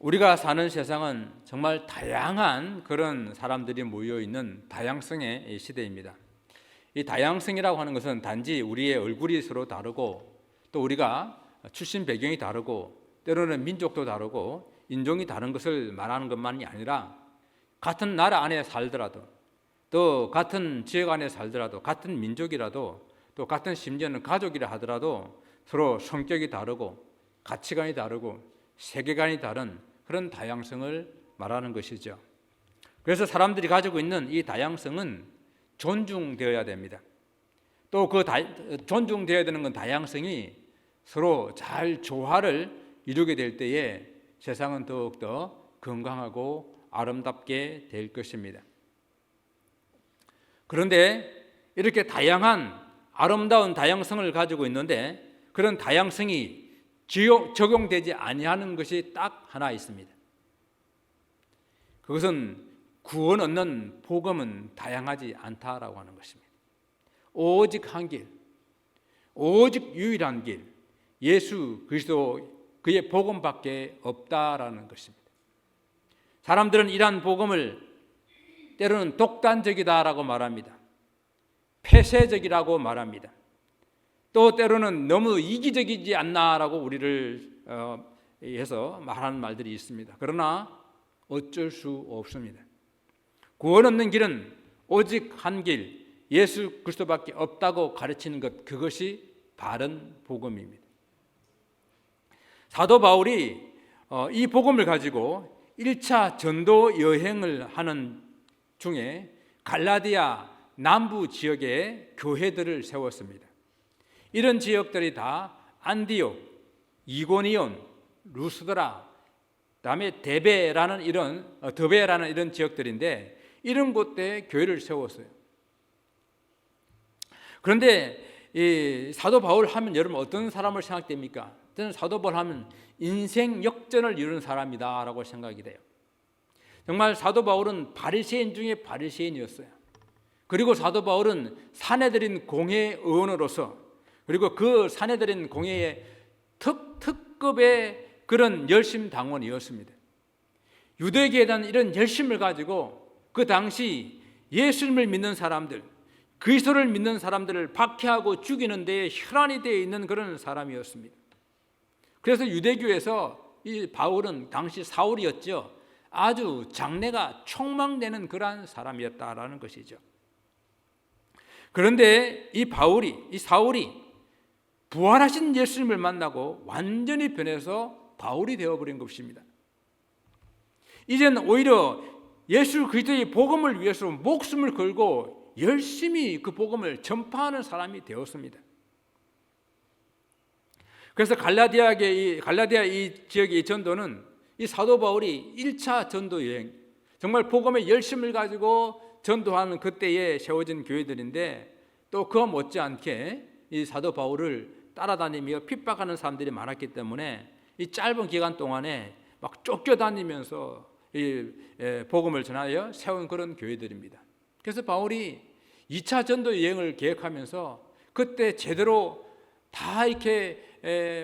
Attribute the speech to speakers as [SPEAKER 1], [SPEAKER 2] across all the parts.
[SPEAKER 1] 우리가 사는 세상은 정말 다양한 그런 사람들이 모여있는 다양성의 시대입니다. 이 다양성이라고 하는 것은 단지 우리의 얼굴이 서로 다르고 또 우리가 출신 배경이 다르고 때로는 민족도 다르고 인종이 다른 것을 말하는 것만이 아니라 같은 나라 안에 살더라도 또 같은 지역 안에 살더라도 같은 민족이라도 또 같은 심지어는 가족이라 하더라도 서로 성격이 다르고 가치관이 다르고 세계관이 다른 그런 다양성을 말하는 것이죠. 그래서 사람들이 가지고 있는 이 다양성은 존중되어야 됩니다. 또 그 존중되어야 되는 건 다양성이 서로 잘 조화를 이루게 될 때에 세상은 더욱더 건강하고 아름답게 될 것입니다. 그런데 이렇게 다양한 아름다운 다양성을 가지고 있는데 그런 다양성이 적용되지 아니하는 것이 딱 하나 있습니다. 그것은 구원 얻는 복음은 다양하지 않다라고 하는 것입니다. 오직 한 길, 오직 유일한 길, 예수 그리스도 그의 복음밖에 없다라는 것입니다. 사람들은 이러한 복음을 때로는 독단적이다라고 말합니다. 폐쇄적이라고 말합니다. 또 때로는 너무 이기적이지 않나라고 우리를 해서 말하는 말들이 있습니다. 그러나 어쩔 수 없습니다. 구원 얻는 길은 오직 한 길, 예수 그리스도밖에 없다고 가르치는 것, 그것이 바른 복음입니다. 사도 바울이 이 복음을 가지고 1차 전도 여행을 하는 중에 갈라디아 남부 지역에 교회들을 세웠습니다. 이런 지역들이 다 안디옥, 이고니온, 루스드라, 그다음에 더베라는 이런 지역들인데 이런 곳에 교회를 세웠어요. 그런데 이 사도 바울 하면 여러분 어떤 사람을 생각됩니까? 저는 사도 바울 하면 인생 역전을 이루는 사람이다라고 생각이 돼요. 정말 사도 바울은 바리새인 중에 바리새인이었어요. 그리고 사도 바울은 사내들인 공회 의원으로서 그리고 그 사내들인 공회의 특급의 그런 열심 당원이었습니다. 유대교에 대한 이런 열심을 가지고 그 당시 예수님을 믿는 사람들, 그리스도를 믿는 사람들을 박해하고 죽이는 데에 혈안이 되어 있는 그런 사람이었습니다. 그래서 유대교에서 이 바울은 당시 사울이었죠. 아주 장래가 촉망되는 그러한 사람이었다라는 것이죠. 그런데 이 사울이 부활하신 예수님을 만나고 완전히 변해서 바울이 되어버린 것입니다. 이제는 오히려 예수 그리스도의 복음을 위해서 목숨을 걸고 열심히 그 복음을 전파하는 사람이 되었습니다. 그래서 갈라디아 이 지역의 전도는 이 사도 바울이 1차 전도 여행, 정말 복음의 열심을 가지고 전도하는 그때에 세워진 교회들인데 또 그와 못지않게 이 사도 바울을 따라다니며 핍박하는 사람들이 많았기 때문에 이 짧은 기간 동안에 막 쫓겨다니면서 이 복음을 전하여 세운 그런 교회들입니다. 그래서 바울이 2차 전도 여행을 계획하면서 그때 제대로 다 이렇게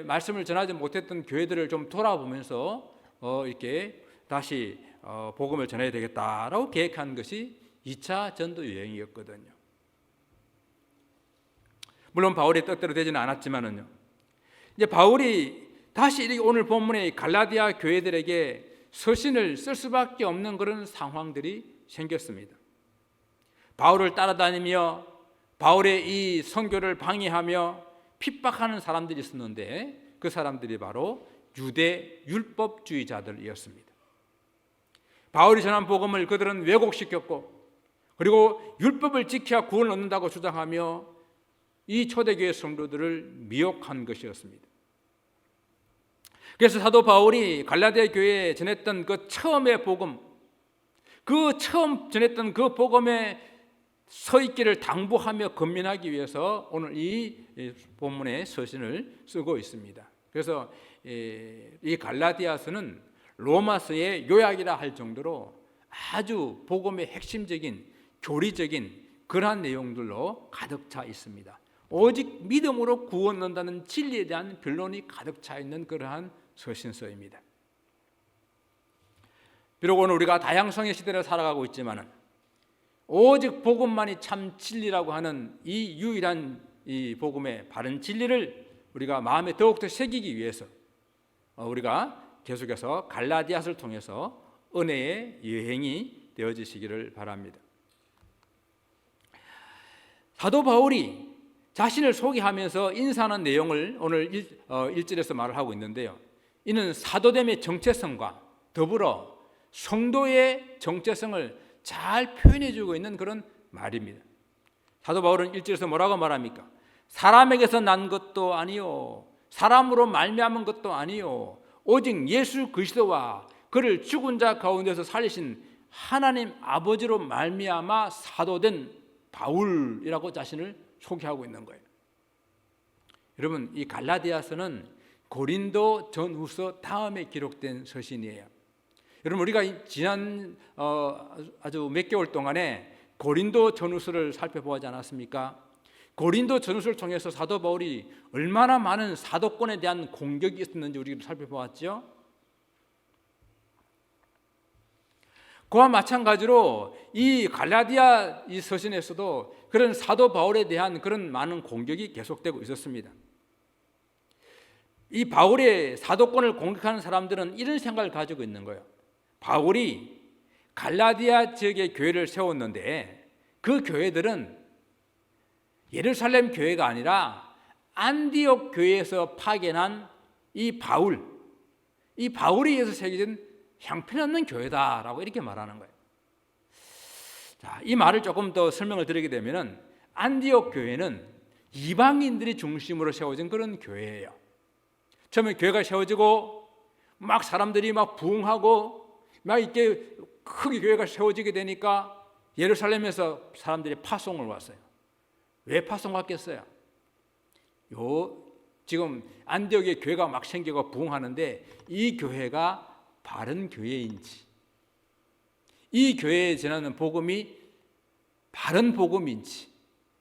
[SPEAKER 1] 말씀을 전하지 못했던 교회들을 좀 돌아보면서 이렇게 다시 복음을 전해야 되겠다라고 계획한 것이 2차 전도 여행이었거든요. 물론 바울의 뜻대로 되지는 않았지만은요. 이제 바울이 다시 오늘 본문의 갈라디아 교회들에게 서신을 쓸 수밖에 없는 그런 상황들이 생겼습니다. 바울을 따라다니며 바울의 이 선교를 방해하며 핍박하는 사람들이 있었는데 그 사람들이 바로 유대 율법주의자들이었습니다. 바울이 전한 복음을 그들은 왜곡시켰고 그리고 율법을 지켜야 구원을 얻는다고 주장하며 이 초대교회 성도들을 미혹한 것이었습니다. 그래서 사도 바울이 갈라디아 교회에 전했던 그 처음의 복음, 그 처음 전했던 그 복음에 서 있기를 당부하며 건면하기 위해서 오늘 이 본문의 서신을 쓰고 있습니다. 그래서 이 갈라디아서는 로마서의 요약이라 할 정도로 아주 복음의 핵심적인 교리적인 그러한 내용들로 가득 차 있습니다. 오직 믿음으로 구원 얻는다는 진리에 대한 변론이 가득 차 있는 그러한 서신서입니다. 비록 오늘 우리가 다양성의 시대를 살아가고 있지만은 오직 복음만이 참 진리라고 하는 이 유일한 이 복음의 바른 진리를 우리가 마음에 더욱더 새기기 위해서 우리가 계속해서 갈라디아서를 통해서 은혜의 여행이 되어지시기를 바랍니다. 사도 바울이 자신을 소개하면서 인사하는 내용을 오늘 1절에서 말을 하고 있는데요, 이는 사도됨의 정체성과 더불어 성도의 정체성을 잘 표현해 주고 있는 그런 말입니다. 사도 바울은 1절에서 뭐라고 말합니까? 사람에게서 난 것도 아니요 사람으로 말미암은 것도 아니요 오직 예수 그리스도와 그를 죽은 자 가운데서 살리신 하나님 아버지로 말미암아 사도된 바울이라고 자신을 소개하고 있는 거예요. 여러분, 이 갈라디아서는 고린도 전후서 다음에 기록된 서신이에요. 여러분, 우리가 지난 아주 몇 개월 동안에 고린도 전후서를 살펴보지 않았습니까? 고린도 전후서를 통해서 사도 바울이 얼마나 많은 사도권에 대한 공격이 있었는지 우리가 살펴보았죠. 그와 마찬가지로 이 갈라디아 이 서신에서도 그런 사도 바울에 대한 그런 많은 공격이 계속되고 있었습니다. 이 바울의 사도권을 공격하는 사람들은 이런 생각을 가지고 있는 거예요. 바울이 갈라디아 지역의 교회를 세웠는데 그 교회들은 예루살렘 교회가 아니라 안디옥 교회에서 파견한 이 바울이 위해서 새겨진 형편없는 교회다라고 이렇게 말하는 거예요. 자, 이 말을 조금 더 설명을 드리게 되면은 안디옥 교회는 이방인들이 중심으로 세워진 그런 교회예요. 처음에 교회가 세워지고 막 사람들이 막 부흥하고 막 이렇게 크게 교회가 세워지게 되니까 예루살렘에서 사람들이 파송을 왔어요. 왜 파송 왔겠어요? 지금 안디옥의 교회가 막 생기고 부흥하는데 이 교회가 바른 교회인지, 이 교회에 전하는 복음이 바른 복음인지,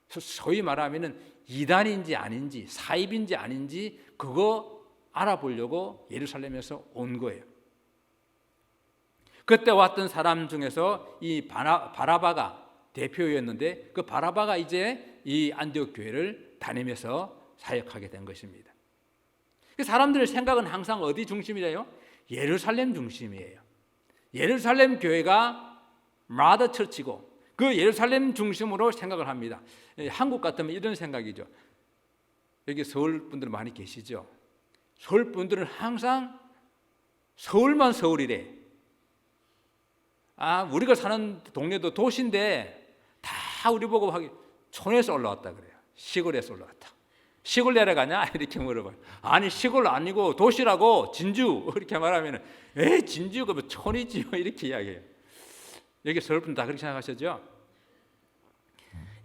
[SPEAKER 1] 소위 말하면 이단인지 아닌지, 사입인지 아닌지 그거 알아보려고 예루살렘에서 온 거예요. 그때 왔던 사람 중에서 이 바라바가 대표였는데 그 바라바가 이제 이 안디옥 교회를 다니면서 사역하게 된 것입니다. 사람들의 생각은 항상 어디 중심이래요? 예루살렘 중심이에요. 예루살렘 교회가 마더 처치고 그 예루살렘 중심으로 생각을 합니다. 한국 같으면 이런 생각이죠. 여기 서울 분들 많이 계시죠? 서울 분들은 항상 서울만 서울이래. 우리가 사는 동네도 도시인데 다 우리 보고 하기 촌에서 올라왔다 그래요. 시골에서 올라왔다. 시골 내려가냐? 이렇게 물어봐요. 아니 시골 아니고 도시라고, 진주 이렇게 말하면 진주가 뭐 촌이지 이렇게 이야기해요. 여기 서울 분들 다 그렇게 생각하셨죠?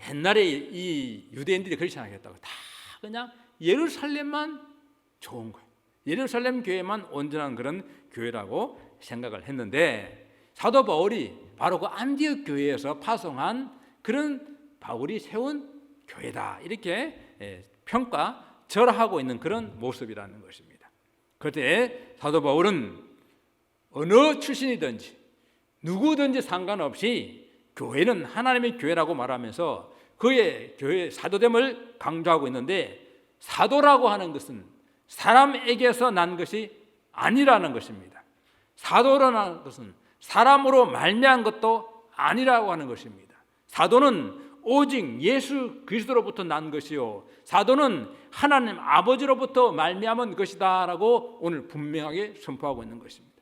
[SPEAKER 1] 옛날에 이 유대인들이 그렇게 생각했다고. 다 그냥 예루살렘만 좋은 거예요. 예루살렘 교회만 온전한 그런 교회라고 생각을 했는데 사도 바울이 바로 그 안디옥 교회에서 파송한 그런 바울이 세운 교회다 이렇게 평가절하하고 있는 그런 모습이라는 것입니다. 그때 사도 바울은 어느 출신이든지 누구든지 상관없이 교회는 하나님의 교회라고 말하면서 그의 교회 사도됨을 강조하고 있는데, 사도라고 하는 것은 사람에게서 난 것이 아니라는 것입니다. 사도라는 것은 사람으로 말미암은 것도 아니라고 하는 것입니다. 사도는 오직 예수 그리스도로부터 난 것이요 사도는 하나님 아버지로부터 말미암은 것이다 라고 오늘 분명하게 선포하고 있는 것입니다.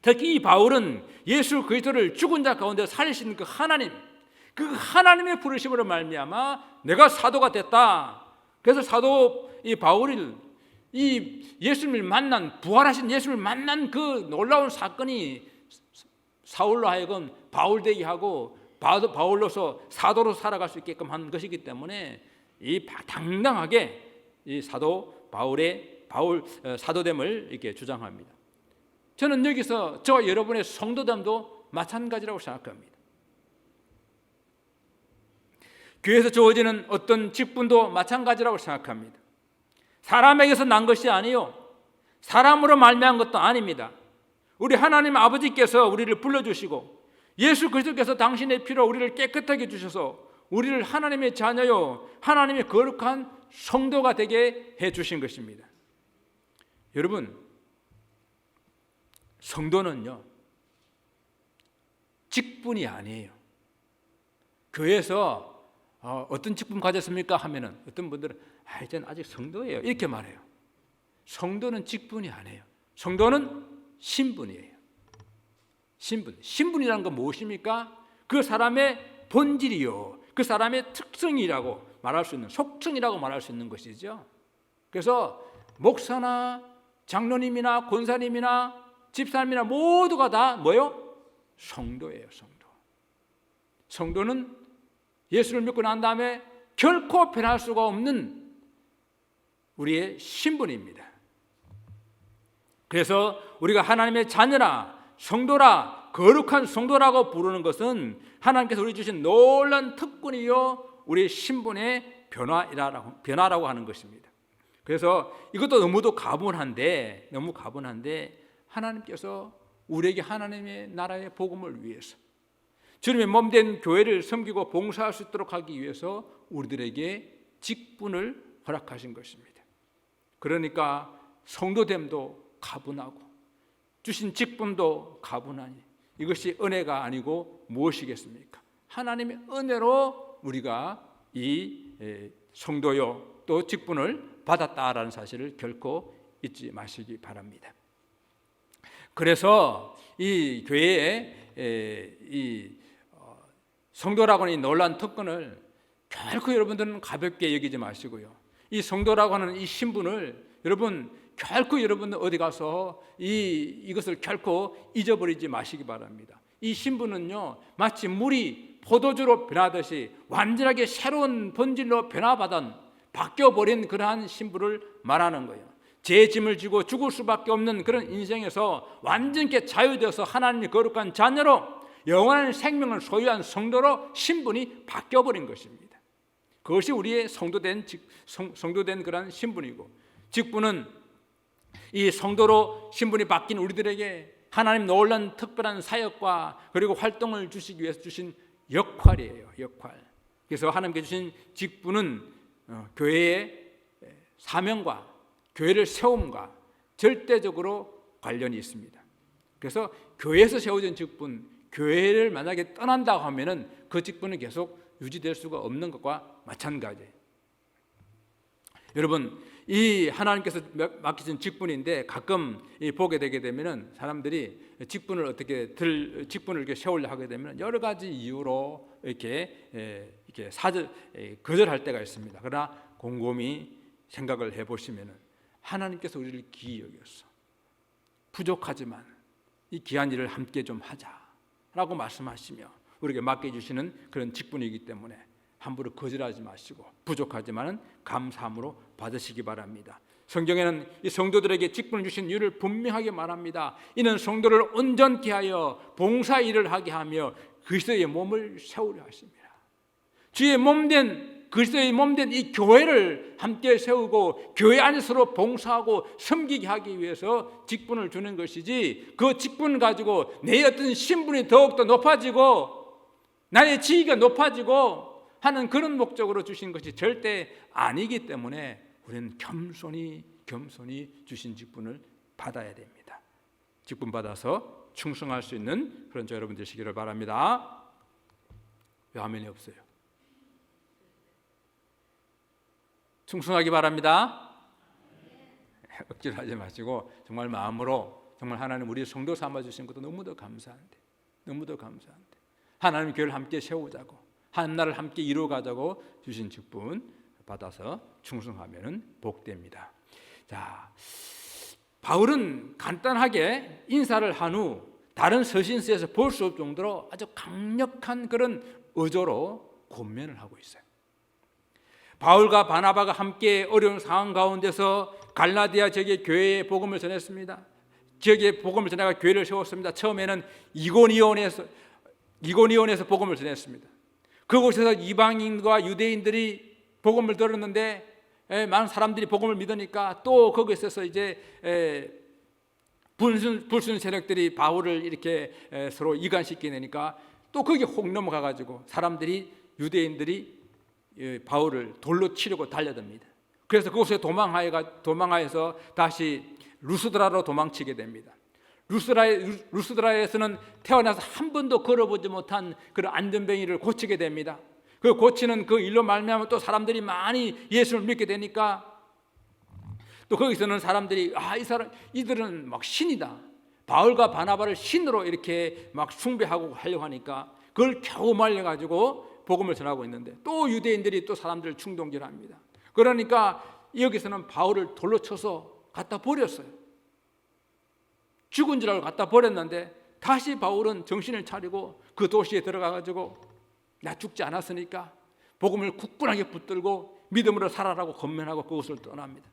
[SPEAKER 1] 특히 이 바울은 예수 그리스도를 죽은 자 가운데 살리신 그 하나님의 부르심으로 말미암아 내가 사도가 됐다. 그래서 사도 이 바울이 이 예수님을 만난, 부활하신 예수님을 만난 그 놀라운 사건이 사울로 하여금 바울되게 하고 바울로서 사도로 살아갈 수 있게끔 한 것이기 때문에 이 당당하게 이 사도 바울의 사도됨을 이렇게 주장합니다. 저는 여기서 저와 여러분의 성도됨도 마찬가지라고 생각합니다. 교회에서 주어지는 어떤 직분도 마찬가지라고 생각합니다. 사람에게서 난 것이 아니요 사람으로 말미암은 것도 아닙니다. 우리 하나님 아버지께서 우리를 불러주시고 예수 그리스도께서 당신의 피로 우리를 깨끗하게 주셔서 우리를 하나님의 자녀요 하나님의 거룩한 성도가 되게 해주신 것입니다. 여러분, 성도는요 직분이 아니에요. 교회에서 어떤 직분 가졌습니까? 하면은 어떤 분들은 저는 아직 성도예요 이렇게 말해요. 성도는 직분이 아니에요. 성도는 신분이에요. 신분이라는 건 무엇입니까? 그 사람의 본질이요 그 사람의 특성이라고 말할 수 있는, 속성이라고 말할 수 있는 것이죠. 그래서 목사나 장로님이나 권사님이나 집사님이나 모두가 다 뭐요? 성도예요. 성도는 예수를 믿고 난 다음에 결코 변할 수가 없는 우리의 신분입니다. 그래서 우리가 하나님의 자녀라, 성도라, 거룩한 성도라고 부르는 것은 하나님께서 우리 주신 놀라운 특권이요 우리의 신분의 변화라고 하는 것입니다. 그래서 이것도 너무 가분한데 하나님께서 우리에게 하나님의 나라의 복음을 위해서 주님의 몸된 교회를 섬기고 봉사할 수 있도록 하기 위해서 우리들에게 직분을 허락하신 것입니다. 그러니까 성도됨도 가분하고 주신 직분도 가분하니 이것이 은혜가 아니고 무엇이겠습니까? 하나님의 은혜로 우리가 이 성도요 또 직분을 받았다라는 사실을 결코 잊지 마시기 바랍니다. 그래서 이 교회에 이 성도라고 하는 이 놀라운 특권을 결코 여러분들은 가볍게 여기지 마시고요. 이 성도라고 하는 이 신분을 여러분 결코 여러분들 어디 가서 이것을 결코 잊어버리지 마시기 바랍니다. 이 신분은요 마치 물이 포도주로 변하듯이 완전하게 새로운 본질로 변화받은 바뀌어버린 그러한 신분을 말하는 거예요. 제 짐을 지고 죽을 수밖에 없는 그런 인생에서 완전히 자유되어서 하나님의 거룩한 자녀로 영원한 생명을 소유한 성도로 신분이 바뀌어버린 것입니다. 그것이 우리의 성도된 그런 신분이고, 직분은 이 성도로 신분이 바뀐 우리들에게 하나님 놀라운 특별한 사역과 그리고 활동을 주시기 위해서 주신 역할이에요. 역할. 그래서 하나님께 주신 직분은 교회의 사명과 교회를 세움과 절대적으로 관련이 있습니다. 그래서 교회에서 세워진 직분, 교회를 만약에 떠난다고 하면은 그 직분은 계속 유지될 수가 없는 것과 마찬가지예요. 여러분, 이 하나님께서 맡기신 직분인데 가끔 보게 되게 되면은 사람들이 직분을 이렇게 세우려 하게 되면 여러 가지 이유로 이렇게 거절할 때가 있습니다. 그러나 곰곰이 생각을 해보시면은 하나님께서 우리를 귀히 여겨서 부족하지만 이 귀한 일을 함께 좀 하자라고 말씀하시며 우리에게 맡겨주시는 그런 직분이기 때문에 함부로 거절하지 마시고 부족하지만 감사함으로 받으시기 바랍니다. 성경에는 이 성도들에게 직분을 주신 이유를 분명하게 말합니다. 이는 성도를 온전케 하여 봉사 일을 하게 하며 그리스도의 몸을 세우려 하십니다. 주의 몸된 그리스도의 몸된 이 교회를 함께 세우고 교회 안에서 봉사하고 섬기게 하기 위해서 직분을 주는 것이지, 그 직분 가지고 내 어떤 신분이 더욱더 높아지고 나의 지위가 높아지고 하는 그런 목적으로 주신 것이 절대 아니기 때문에 우리는 겸손히 주신 직분을 받아야 됩니다. 직분 받아서 충성할 수 있는 그런 저 여러분 되시기를 바랍니다. 왜 화면이 없어요? 충성하기 바랍니다. 억지로 하지 마시고 정말 마음으로 정말 하나님 우리 성도 삼아주신 것도 너무도 감사한데 하나님 교회를 함께 세우자고 한나를 함께 이루어가자고 주신 직분 받아서 충성하면 복됩니다. 자, 바울은 간단하게 인사를 한 후 다른 서신서에서 볼 수 없을 정도로 아주 강력한 그런 의조로 권면을 하고 있어요. 바울과 바나바가 함께 어려운 상황 가운데서 갈라디아 지역의 교회에 복음을 전했습니다. 지역에 복음을 전해가 교회를 세웠습니다. 처음에는 이고니온에서 복음을 전했습니다. 그곳에서 이방인과 유대인들이 복음을 들었는데 많은 사람들이 복음을 믿으니까 또 거기에 있어서 이제 불순 세력들이 바울을 이렇게 서로 이간시키니까 또 거기 혹 넘어가가지고 사람들이, 유대인들이 바울을 돌로 치려고 달려듭니다. 그래서 그곳에 도망하여서 다시 루스드라로 도망치게 됩니다. 루스드라에서는 태어나서 한 번도 걸어보지 못한 그런 안전뱅이를 고치게 됩니다. 그 고치는 그 일로 말미암아 또 사람들이 많이 예수를 믿게 되니까 또 거기서는 사람들이 이들은 막 신이다. 바울과 바나바를 신으로 이렇게 막 숭배하고 하려고 하니까 그걸 겨우 말려가지고 복음을 전하고 있는데 또 유대인들이 또 사람들을 충동질합니다. 그러니까 여기서는 바울을 돌로 쳐서 갖다 버렸어요. 죽은 줄 알고 갖다 버렸는데 다시 바울은 정신을 차리고 그 도시에 들어가가지고 나 죽지 않았으니까 복음을 굳건하게 붙들고 믿음으로 살아라고 권면하고 그곳을 떠납니다.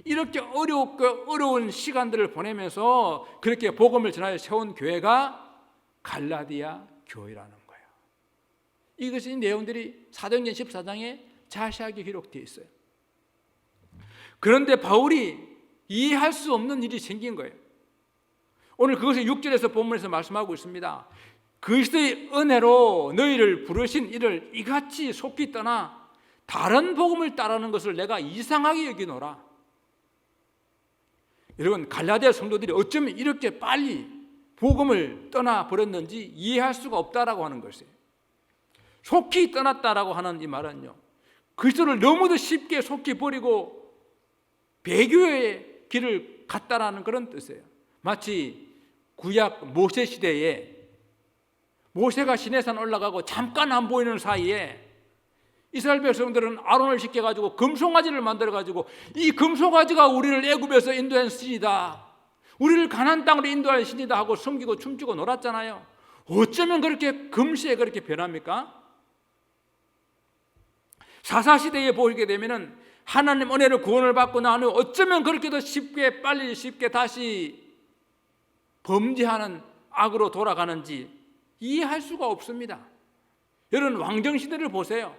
[SPEAKER 1] 이렇게 어려운 시간들을 보내면서 그렇게 복음을 전하여 세운 교회가 갈라디아 교회라는 거예요. 이것이 내용들이 사도행전 14장에 자세하게 기록되어 있어요. 그런데 바울이 이해할 수 없는 일이 생긴 거예요. 오늘 그것을 6절에서 본문에서 말씀하고 있습니다. 그리스도의 은혜로 너희를 부르신 이를 이같이 속히 떠나 다른 복음을 따르는 것을 내가 이상하게 여기노라. 여러분, 갈라디아 성도들이 어쩌면 이렇게 빨리 복음을 떠나버렸는지 이해할 수가 없다라고 하는 것이에요. 속히 떠났다라고 하는 이 말은요, 그리스도를 너무도 쉽게 속히 버리고 배교의 길을 갔다라는 그런 뜻이에요. 마치 구약 모세 시대에 모세가 시내산 올라가고 잠깐 안 보이는 사이에 이스라엘 백성들은 아론을 시켜가지고 금송아지를 만들어가지고 이 금송아지가 우리를 애굽에서 인도한 신이다, 우리를 가나안 땅으로 인도할 신이다 하고 섬기고 춤추고 놀았잖아요. 어쩌면 그렇게 금시에 그렇게 변합니까? 사사시대에 보게 되면은 하나님 은혜로 구원을 받고 난 후 어쩌면 그렇게도 쉽게 다시 범죄하는 악으로 돌아가는지 이해할 수가 없습니다. 여러분, 왕정시대를 보세요.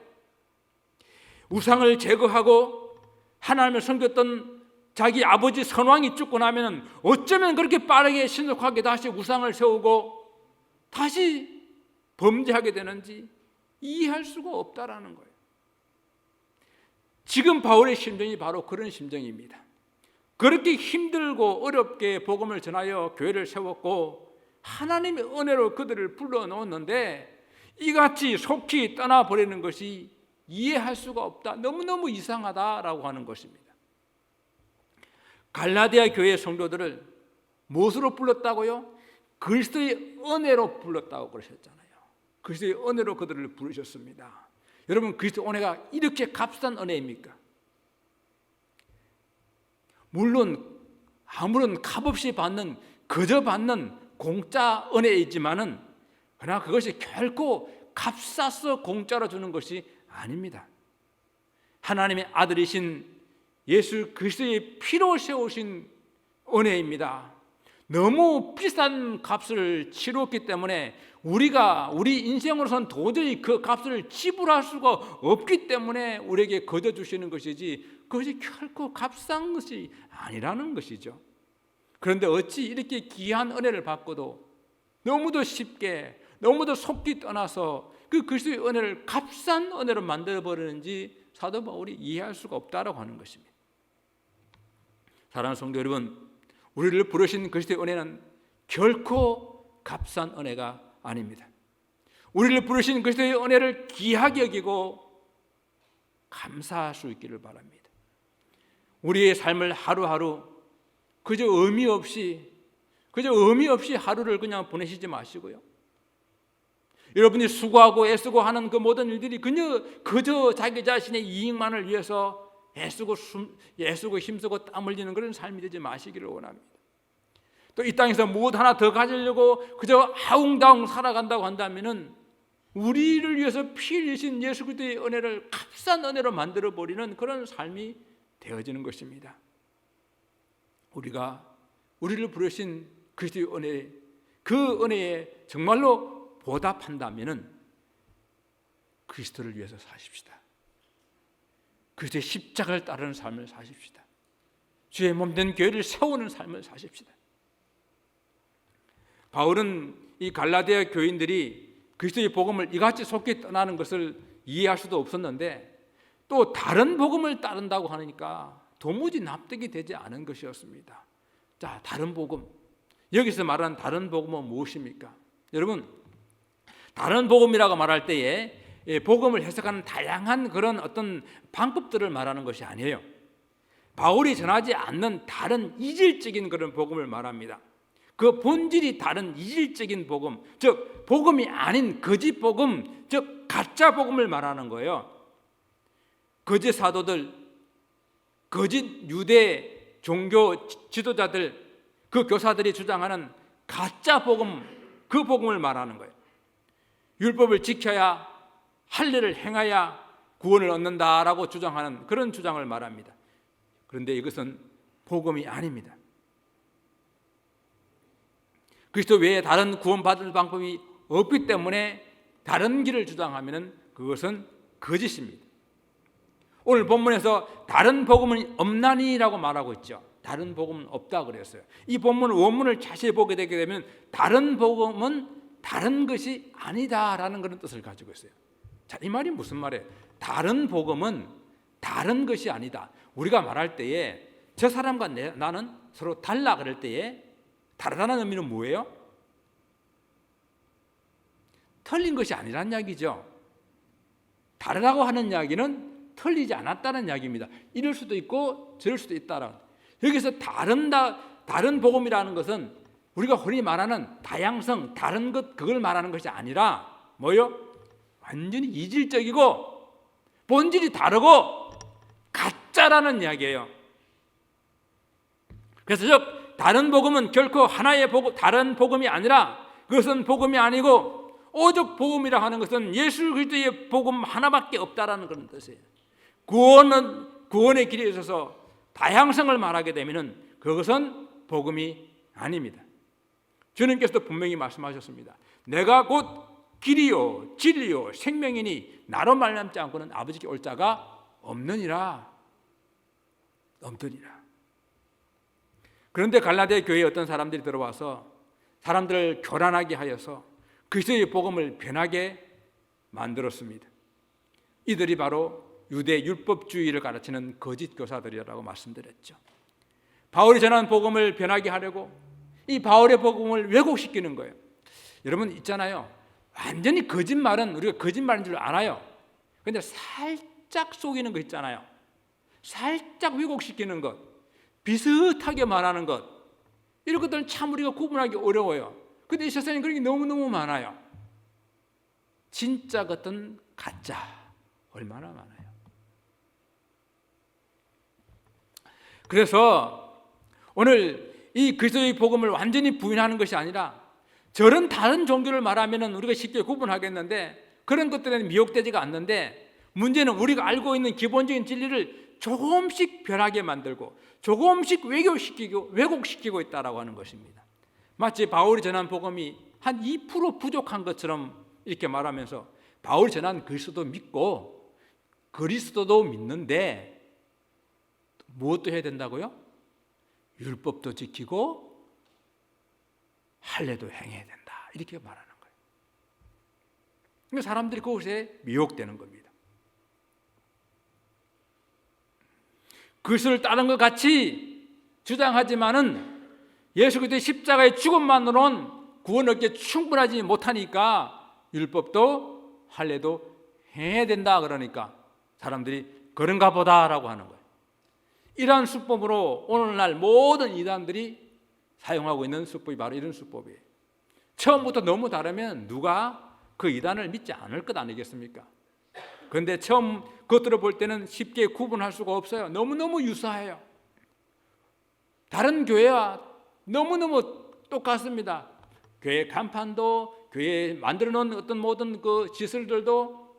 [SPEAKER 1] 우상을 제거하고 하나님을 섬겼던 자기 아버지 선왕이 죽고 나면 어쩌면 그렇게 빠르게 신속하게 다시 우상을 세우고 다시 범죄하게 되는지 이해할 수가 없다라는 거예요. 지금 바울의 심정이 바로 그런 심정입니다. 그렇게 힘들고 어렵게 복음을 전하여 교회를 세웠고 하나님의 은혜로 그들을 불러놓았는데 이같이 속히 떠나버리는 것이 이해할 수가 없다, 너무너무 이상하다라고 하는 것입니다. 갈라디아 교회 성도들을 무엇으로 불렀다고요? 그리스도의 은혜로 불렀다고 그러셨잖아요. 그리스도의 은혜로 그들을 부르셨습니다. 여러분, 그리스도의 은혜가 이렇게 값싼 은혜입니까? 물론 아무런 값없이 그저 받는 공짜 은혜이지만은 그러나 그것이 결코 값싸서 공짜로 주는 것이 아닙니다. 하나님의 아들이신 예수 그리스도의 피로 세우신 은혜입니다. 너무 비싼 값을 치렀기 때문에 우리 인생으로선 도저히 그 값을 지불할 수가 없기 때문에 우리에게 거저 주시는 것이지 그것이 결코 값싼 것이 아니라는 것이죠. 그런데 어찌 이렇게 귀한 은혜를 받고도 너무도 쉽게 너무도 속기 떠나서 그 그리스도의 은혜를 값싼 은혜로 만들어버리는지 사도 바울이 이해할 수가 없다라고 하는 것입니다. 사랑하는 성도 여러분, 우리를 부르신 그리스도의 은혜는 결코 값싼 은혜가 아닙니다. 우리를 부르신 그리스도의 은혜를 귀하게 여기고 감사할 수 있기를 바랍니다. 우리의 삶을 하루하루 그저 의미 없이 하루를 그냥 보내시지 마시고요. 여러분이 수고하고 애쓰고 하는 그 모든 일들이 그저 자기 자신의 이익만을 위해서 애쓰고 힘쓰고 땀 흘리는 그런 삶이 되지 마시기를 원합니다. 또 이 땅에서 무엇 하나 더 가지려고 그저 아웅다웅 살아간다고 한다면은 우리를 위해서 피 흘리신 예수 그리스도의 은혜를 값싼 은혜로 만들어버리는 그런 삶이 되어지는 것입니다. 우리를 부르신 그리스도의 은혜, 그 은혜에 정말로 보답한다면은 그리스도를 위해서 사십시다. 그리스도의 십자가를 따르는 삶을 사십시다. 주의 몸된 교회를 세우는 삶을 사십시다. 바울은 이 갈라디아 교인들이 그리스도의 복음을 이같이 속히 떠나는 것을 이해할 수도 없었는데 또 다른 복음을 따른다고 하니까 도무지 납득이 되지 않은 것이었습니다. 자, 다른 복음. 여기서 말하는 다른 복음은 무엇입니까? 여러분, 다른 복음이라고 말할 때에 복음을 해석하는 다양한 그런 어떤 방법들을 말하는 것이 아니에요. 바울이 전하지 않는 다른 이질적인 그런 복음을 말합니다. 그 본질이 다른 이질적인 복음, 즉 복음이 아닌 거짓 복음, 즉 가짜 복음을 말하는 거예요. 거짓 사도들, 거짓 유대 종교 지도자들, 그 교사들이 주장하는 가짜 복음, 그 복음을 말하는 거예요. 율법을 지켜야 할례를 행해야 구원을 얻는다라고 주장하는 그런 주장을 말합니다. 그런데 이것은 복음이 아닙니다. 그리스도 외에 다른 구원받을 방법이 없기 때문에 다른 길을 주장하면 그것은 거짓입니다. 오늘 본문에서 다른 복음은 없나니라고 말하고 있죠. 다른 복음은 없다 그랬어요. 이 본문 원문을 자세히 보게 되게 되면 다른 복음은 다른 것이 아니다라는 그런 뜻을 가지고 있어요. 자, 이 말이 무슨 말이에요? 다른 복음은 다른 것이 아니다. 우리가 말할 때에 저 사람과 나는 서로 달라 그럴 때에 다르다는 의미는 뭐예요? 틀린 것이 아니란 이야기죠. 다르다고 하는 이야기는 틀리지 않았다는 이야기입니다. 이럴 수도 있고 저럴 수도 있다라는. 여기서 다른 복음이라는 것은 우리가 흔히 말하는 다양성, 다른 것 그걸 말하는 것이 아니라 뭐요? 완전히 이질적이고 본질이 다르고 가짜라는 이야기예요. 그래서 즉 다른 복음은 결코 하나의 복음, 다른 복음이 아니라 그것은 복음이 아니고 오직 복음이라 하는 것은 예수 그리스도의 복음 하나밖에 없다라는 그런 뜻이에요. 구원의 길에 있어서 다양성을 말하게 되면은 그것은 복음이 아닙니다. 주님께서도 분명히 말씀하셨습니다. 내가 곧 길이요 진리요 생명이니 나로 말미암지 않고는 아버지께 올 자가 없느니라. 그런데 갈라디아 교회에 어떤 사람들이 들어와서 사람들을 교란하게 하여서 그리스도의 복음을 변하게 만들었습니다. 이들이 바로 유대 율법주의를 가르치는 거짓 교사들이라고 말씀드렸죠. 바울이 전한 복음을 변하게 하려고 이 바울의 복음을 왜곡시키는 거예요. 여러분 있잖아요. 완전히 거짓말은 우리가 거짓말인 줄 알아요. 그런데 살짝 속이는 거 있잖아요. 살짝 왜곡시키는 것, 비슷하게 말하는 것, 이런 것들은 참 우리가 구분하기 어려워요. 그런데 이 세상에 그런 게 너무너무 많아요. 진짜 같은 가짜 얼마나 많아요. 그래서 오늘 이 그리스도의 복음을 완전히 부인하는 것이 아니라 저런 다른 종교를 말하면 우리가 쉽게 구분하겠는데 그런 것들에는 미혹되지가 않는데 문제는 우리가 알고 있는 기본적인 진리를 조금씩 변하게 만들고 조금씩 왜곡시키고 있다라고 하는 것입니다. 마치 바울이 전한 복음이 한 2% 부족한 것처럼 이렇게 말하면서 바울이 전한 그리스도도 믿고 그리스도도 믿는데 무엇도 해야 된다고요? 율법도 지키고 할례도 행해야 된다. 이렇게 말하는 거예요. 그러니까 사람들이 그것에 미혹되는 겁니다. 그리스도를 따른 것 같이 주장하지만은 예수 그리스도의 십자가의 죽음만으로는 구원 얻기에 충분하지 못하니까 율법도 할례도 해야 된다 그러니까 사람들이 그런가 보다라고 하는 거예요. 이러한 수법으로 오늘날 모든 이단들이 사용하고 있는 수법이 바로 이런 수법이에요. 처음부터 너무 다르면 누가 그 이단을 믿지 않을 것 아니겠습니까? 그런데 처음 그것들을 볼 때는 쉽게 구분할 수가 없어요. 너무너무 유사해요. 다른 교회와 너무너무 똑같습니다. 교회 간판도, 교회에 만들어 놓은 어떤 모든 그 시설들도,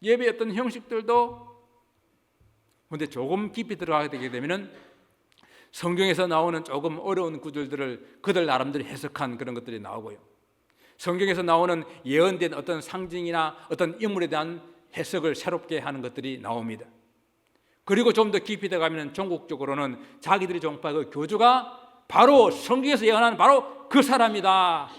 [SPEAKER 1] 예배 어떤 형식들도. 그런데 조금 깊이 들어가게 되게 되면은 성경에서 나오는 조금 어려운 구절들을 그들 나름대로 해석한 그런 것들이 나오고요. 성경에서 나오는 예언된 어떤 상징이나 어떤 인물에 대한 해석을 새롭게 하는 것들이 나옵니다. 그리고 좀 더 깊이 들어가면 종국적으로는 자기들이 종파의 그 교주가 바로 성경에서 예언하는 바로 그 사람이다.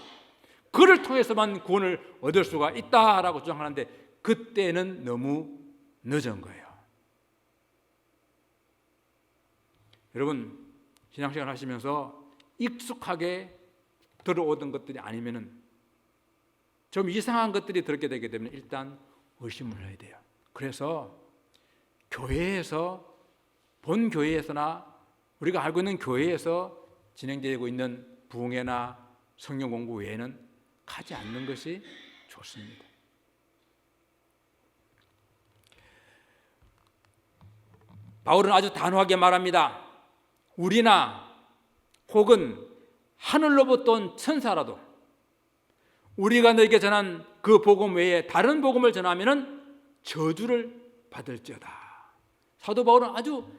[SPEAKER 1] 그를 통해서만 구원을 얻을 수가 있다라고 주장하는데 그때는 너무 늦은 거예요. 여러분, 신앙생활 하시면서 익숙하게 들어오던 것들이 아니면은 좀 이상한 것들이 들게 되게 되면 일단 의심을 해야 돼요. 그래서 교회에서, 본 교회에서나 우리가 알고 있는 교회에서 진행되고 있는 부흥회나 성경 공부 외에는 가지 않는 것이 좋습니다. 바울은 아주 단호하게 말합니다. 우리나 혹은 하늘로부터 온 천사라도 우리가 너에게 전한 그 복음 외에 다른 복음을 전하면은 저주를 받을지어다. 사도 바울은 아주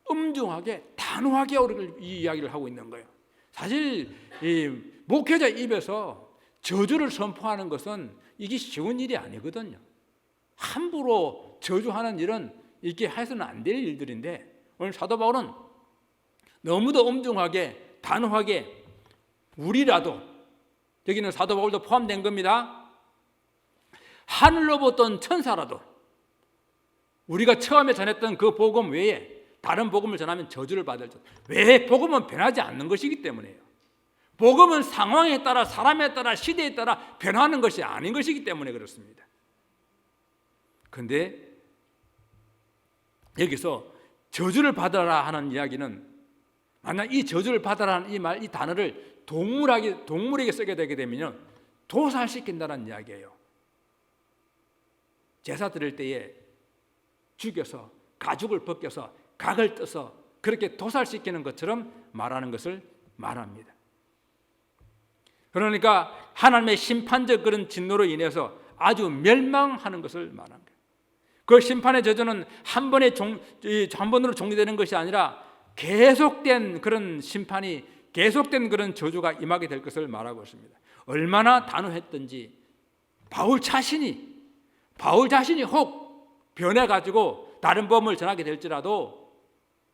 [SPEAKER 1] 엄중하게 단호하게 우리를 이 이야기를 하고 있는 거예요. 사실 이 목회자 입에서 저주를 선포하는 것은 이게 쉬운 일이 아니거든요. 함부로 저주하는 일은 이렇게 해서는 안 될 일들인데 오늘 사도 바울은 너무도 엄중하게 단호하게 우리라도, 여기는 사도 바울도 포함된 겁니다. 하늘로부터 온 천사라도 우리가 처음에 전했던 그 복음 외에 다른 복음을 전하면 저주를 받을 줄. 왜? 복음은 변하지 않는 것이기 때문에요. 복음은 상황에 따라, 사람에 따라, 시대에 따라 변하는 것이 아닌 것이기 때문에 그렇습니다. 그런데 여기서 저주를 받아라 하는 이야기는, 만약 이 저주를 받아라 하는 이 단어를 동물에게 쓰게 되게 되면 도살시킨다는 이야기예요. 제사 드릴 때에 죽여서 가죽을 벗겨서 각을 떠서 그렇게 도살시키는 것처럼 말하는 것을 말합니다. 그러니까 하나님의 심판적 그런 진노로 인해서 아주 멸망하는 것을 말합니다. 그 심판의 저주는 한 번으로 종료되는 것이 아니라 계속된 그런 심판이, 계속된 그런 저주가 임하게 될 것을 말하고 있습니다. 얼마나 단호했던지 바울 자신이 혹 변해가지고 다른 복음을 전하게 될지라도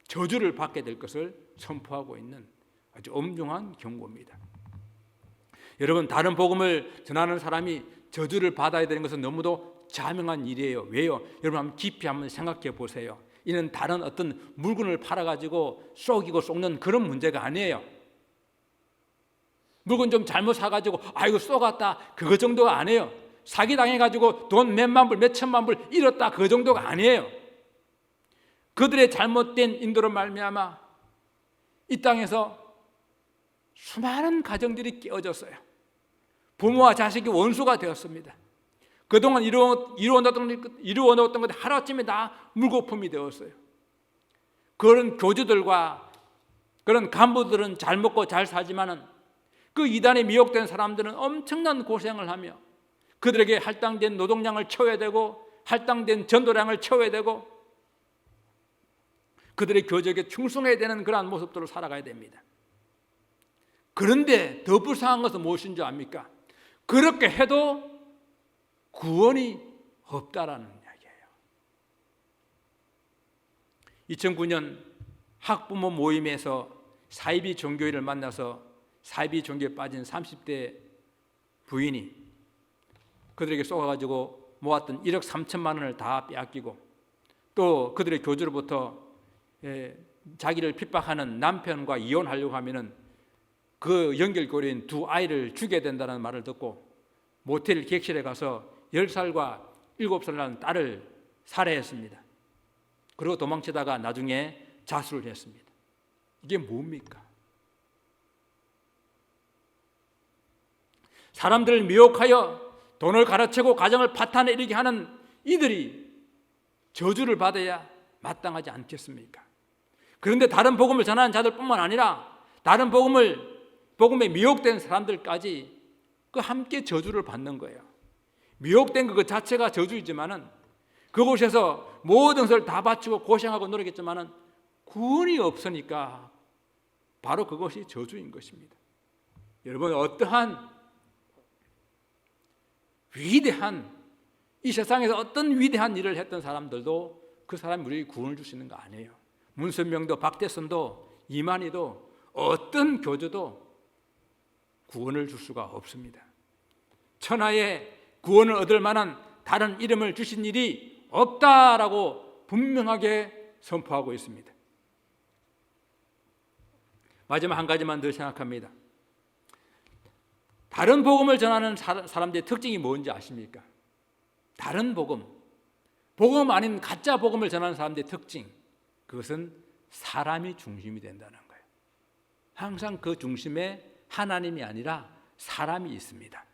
[SPEAKER 1] 저주를 받게 될 것을 선포하고 있는 아주 엄중한 경고입니다. 여러분, 다른 복음을 전하는 사람이 저주를 받아야 되는 것은 너무도 자명한 일이에요. 왜요? 여러분 한번 깊이 한번 생각해 보세요. 이는 다른 어떤 물건을 팔아가지고 쏘기고 쏘는 그런 문제가 아니에요. 물건 좀 잘못 사가지고 아이고 쏘갔다 그거 정도가 아니에요. 사기당해가지고 돈 몇만 불, 몇천만 불 잃었다 그 정도가 아니에요. 그들의 잘못된 인도로 말미암아 이 땅에서 수많은 가정들이 깨어졌어요. 부모와 자식이 원수가 되었습니다. 그동안 이루어놓았던 것이 하루아침에 다 물거품이 되었어요. 그런 교주들과 그런 간부들은 잘 먹고 잘 사지만은 그 이단에 미혹된 사람들은 엄청난 고생을 하며 그들에게 할당된 노동량을 채워야 되고 할당된 전도량을 채워야 되고 그들의 교적에 충성해야 되는 그러한 모습들을 살아가야 됩니다. 그런데 더 불쌍한 것은 무엇인 줄 압니까? 그렇게 해도 구원이 없다라는 이야기예요. 2009년 학부모 모임에서 사이비 종교인을 만나서 사이비 종교에 빠진 30대 부인이 그들에게 쏘아가지고 모았던 1억 3천만 원을 다 빼앗기고 또 그들의 교주로부터 자기를 핍박하는 남편과 이혼하려고 하면은 그 연결고리인 두 아이를 죽여야 된다는 말을 듣고 모텔 객실에 가서 10살과 7살 난 딸을 살해했습니다. 그리고 도망치다가 나중에 자수를 했습니다. 이게 뭡니까? 사람들을 미혹하여 돈을 가로채고 가정을 파탄에 이르게 하는 이들이 저주를 받아야 마땅하지 않겠습니까? 그런데 다른 복음을 전하는 자들뿐만 아니라 다른 복음에 미혹된 사람들까지 그 함께 저주를 받는 거예요. 미혹된 그 자체가 저주이지만은 그곳에서 모든 것을 다 바치고 고생하고 노력했지만은 구원이 없으니까 바로 그것이 저주인 것입니다. 여러분, 어떠한 위대한 이 세상에서 어떤 위대한 일을 했던 사람들도 그 사람이 우리에게 구원을 줄 수 있는 거 아니에요. 문선명도 박대선도 이만희도 어떤 교주도 구원을 줄 수가 없습니다. 천하에 구원을 얻을 만한 다른 이름을 주신 일이 없다라고 분명하게 선포하고 있습니다. 마지막 한 가지만 더 생각합니다. 다른 복음을 전하는 사람들의 특징이 뭔지 아십니까? 다른 복음 아닌 가짜 복음을 전하는 사람들의 특징, 그것은 사람이 중심이 된다는 거예요. 항상 그 중심에 하나님이 아니라 사람이 있습니다.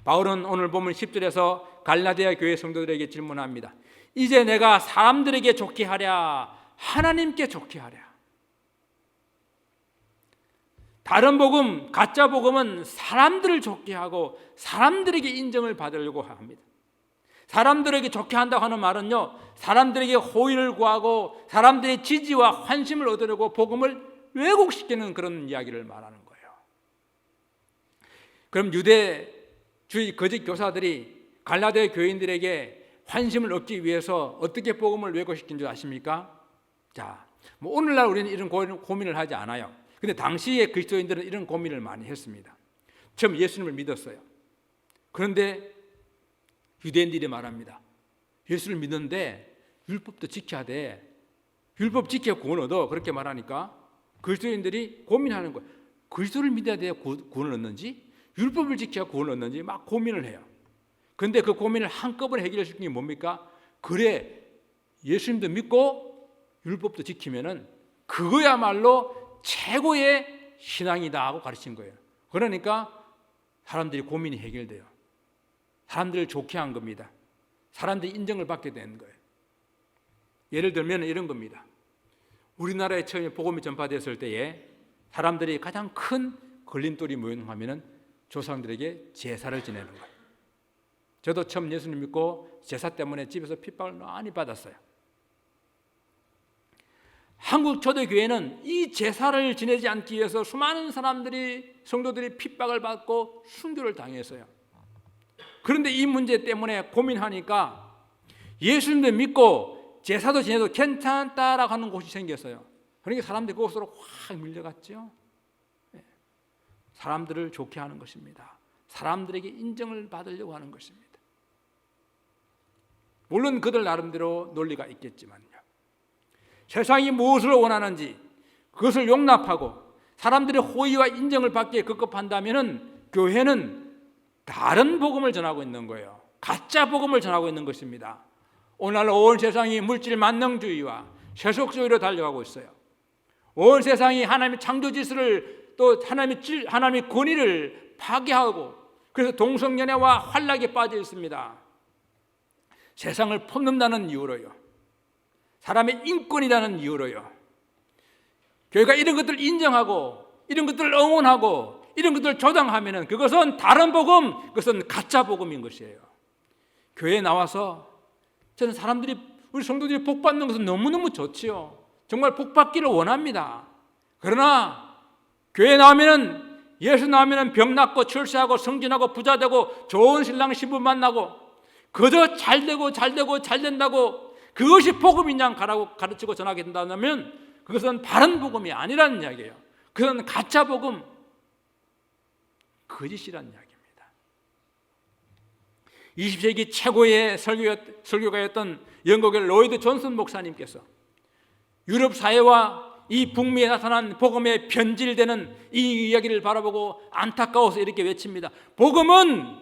[SPEAKER 1] 바울은 오늘 보면 10절에서 갈라디아 교회 성도들에게 질문합니다. 이제 내가 사람들에게 좋게 하랴, 하나님께 좋게 하랴. 다른 복음, 가짜 복음은 사람들을 좋게 하고 사람들에게 인정을 받으려고 합니다. 사람들에게 좋게 한다고 하는 말은요, 사람들에게 호의를 구하고 사람들의 지지와 환심을 얻으려고 복음을 왜곡시키는 그런 이야기를 말하는 거예요. 그럼 유대주의 거짓 교사들이 갈라디아 교인들에게 환심을 얻기 위해서 어떻게 복음을 왜곡시킨 줄 아십니까? 자, 뭐 오늘날 우리는 이런 고민을 하지 않아요. 근데 당시에 그리스도인들은 이런 고민을 많이 했습니다. 처음 예수님을 믿었어요. 그런데 유대인들이 말합니다. 예수를 믿는데 율법도 지켜야 돼. 율법 지켜야 구원 얻어. 그렇게 말하니까 그리스도인들이 고민하는 거예요. 그리스도를 믿어야 돼야 구원을 얻는지, 율법을 지켜야 구원을 얻는지 막 고민을 해요. 그런데 그 고민을 한꺼번에 해결할 게 뭡니까? 그래, 예수님도 믿고 율법도 지키면은 그거야말로 최고의 신앙이다 하고 가르친 거예요. 그러니까 사람들이 고민이 해결돼요. 사람들을 좋게 한 겁니다. 사람들이 인정을 받게 된 거예요. 예를 들면 이런 겁니다. 우리나라에 처음에 복음이 전파됐을 때에 사람들이 가장 큰 걸림돌이 뭐였냐면 조상들에게 제사를 지내는 거예요. 저도 처음 예수님 믿고 제사 때문에 집에서 핍박을 많이 받았어요. 한국 초대교회는 이 제사를 지내지 않기 위해서 수많은 성도들이 핍박을 받고 순교를 당했어요. 그런데 이 문제 때문에 고민하니까 예수님도 믿고 제사도 지내도 괜찮다라고 하는 곳이 생겼어요. 그러니까 사람들이 그곳으로 확 밀려갔죠. 사람들을 좋게 하는 것입니다. 사람들에게 인정을 받으려고 하는 것입니다. 물론 그들 나름대로 논리가 있겠지만요. 세상이 무엇을 원하는지 그것을 용납하고 사람들의 호의와 인정을 받기에 급급한다면 교회는 다른 복음을 전하고 있는 거예요. 가짜 복음을 전하고 있는 것입니다. 오늘날 온 세상이 물질 만능주의와 세속주의로 달려가고 있어요. 온 세상이 하나님의 창조 질서를 또 하나님의 권위를 파괴하고 그래서 동성연애와 환락에 빠져 있습니다. 세상을 품는다는 이유로요. 사람의 인권이라는 이유로요. 교회가 이런 것들을 인정하고 이런 것들을 응원하고 이런 것들을 조장하면은 그것은 다른 복음, 그것은 가짜 복음인 것이에요. 교회에 나와서 저는 우리 성도들이 복 받는 것은 너무너무 좋지요. 정말 복 받기를 원합니다. 그러나 교회에 나오면은 예수 나오면은 병 낫고 출세하고 승진하고 부자 되고 좋은 신랑 신부 만나고 그저 잘 된다고 그것이 복음이냐 가르치고 전하게 된다면 그것은 바른 복음이 아니라는 이야기예요. 그것은 가짜 복음, 거짓이라는 이야기입니다. 20세기 최고의 설교가였던 영국의 로이드 존슨 목사님께서 유럽 사회와 이 북미에 나타난 복음에 변질되는 이 이야기를 바라보고 안타까워서 이렇게 외칩니다. 복음은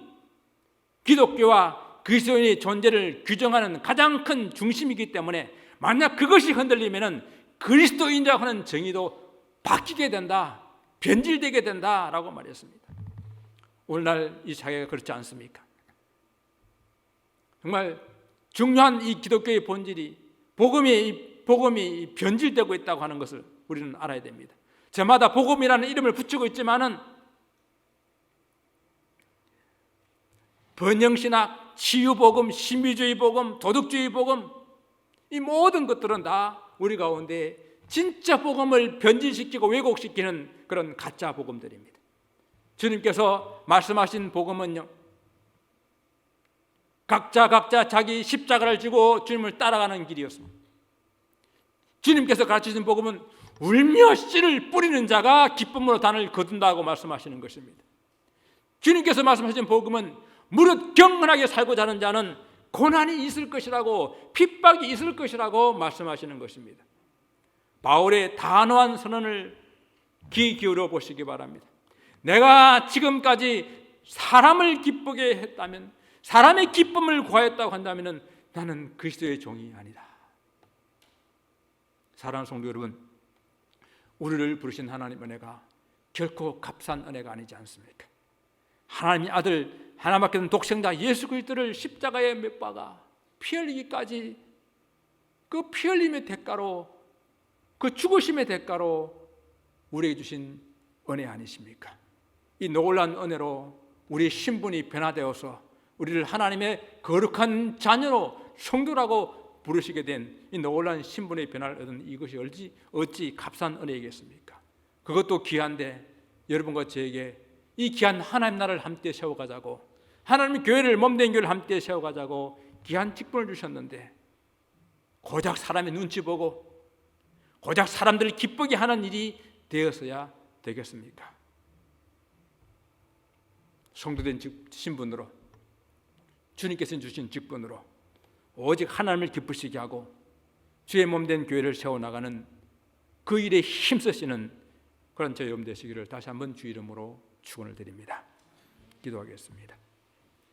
[SPEAKER 1] 기독교와 그리스도인의 존재를 규정하는 가장 큰 중심이기 때문에 만약 그것이 흔들리면 그리스도인이라고 하는 정의도 바뀌게 된다, 변질되게 된다라고 말했습니다. 오늘날 이 사회가 그렇지 않습니까? 정말 중요한 이 기독교의 본질이 복음이 변질되고 있다고 하는 것을 우리는 알아야 됩니다. 저마다 복음이라는 이름을 붙이고 있지만은 번영신학, 치유복음, 신비주의 복음, 도덕주의 복음 이 모든 것들은 다 우리 가운데 진짜 복음을 변질시키고 왜곡시키는 그런 가짜 복음들입니다. 주님께서 말씀하신 복음은요, 각자 자기 십자가를 지고 주님을 따라가는 길이었습니다. 주님께서 가르치신 복음은 울며 씨를 뿌리는 자가 기쁨으로 단을 거둔다고 말씀하시는 것입니다. 주님께서 말씀하신 복음은 무릇 경건하게 살고자 하는 자는 고난이 있을 것이라고, 핍박이 있을 것이라고 말씀하시는 것입니다. 바울의 단호한 선언을 귀 기울여 보시기 바랍니다. 내가 지금까지 사람을 기쁘게 했다면, 사람의 기쁨을 구하였다고 한다면 나는 그리스도의 종이 아니다. 사랑하는 성도 여러분, 우리를 부르신 하나님 은혜가 결코 값싼 은혜가 아니지 않습니까? 하나님의 아들, 하나님밖에 없는 독생자 예수 그리스도를 십자가에 못 박아 피 흘리기까지, 그 피 흘림의 대가로, 그 죽으심의 대가로 우리에게 주신 은혜 아니십니까? 이 놀라운 은혜로 우리의 신분이 변화되어서 우리를 하나님의 거룩한 자녀로, 성도라고 부르시게 된 이 놀라운 신분의 변화를 얻은 이것이 어찌 값싼 은혜이겠습니까? 그것도 귀한데 여러분과 저에게 이 귀한 하나님 나라를 함께 세워가자고, 하나님의 교회를, 몸된 교회를 함께 세워가자고 귀한 직분을 주셨는데 고작 사람의 눈치 보고 고작 사람들을 기쁘게 하는 일이 되었어야 되겠습니까? 성도된 신분으로, 주님께서 주신 직분으로 오직 하나님을 기쁘시게 하고 주의 몸된 교회를 세워나가는 그 일에 힘쓰시는 그런 저 여러분 되시기를 다시 한번 주 이름으로 축원을 드립니다. 기도하겠습니다.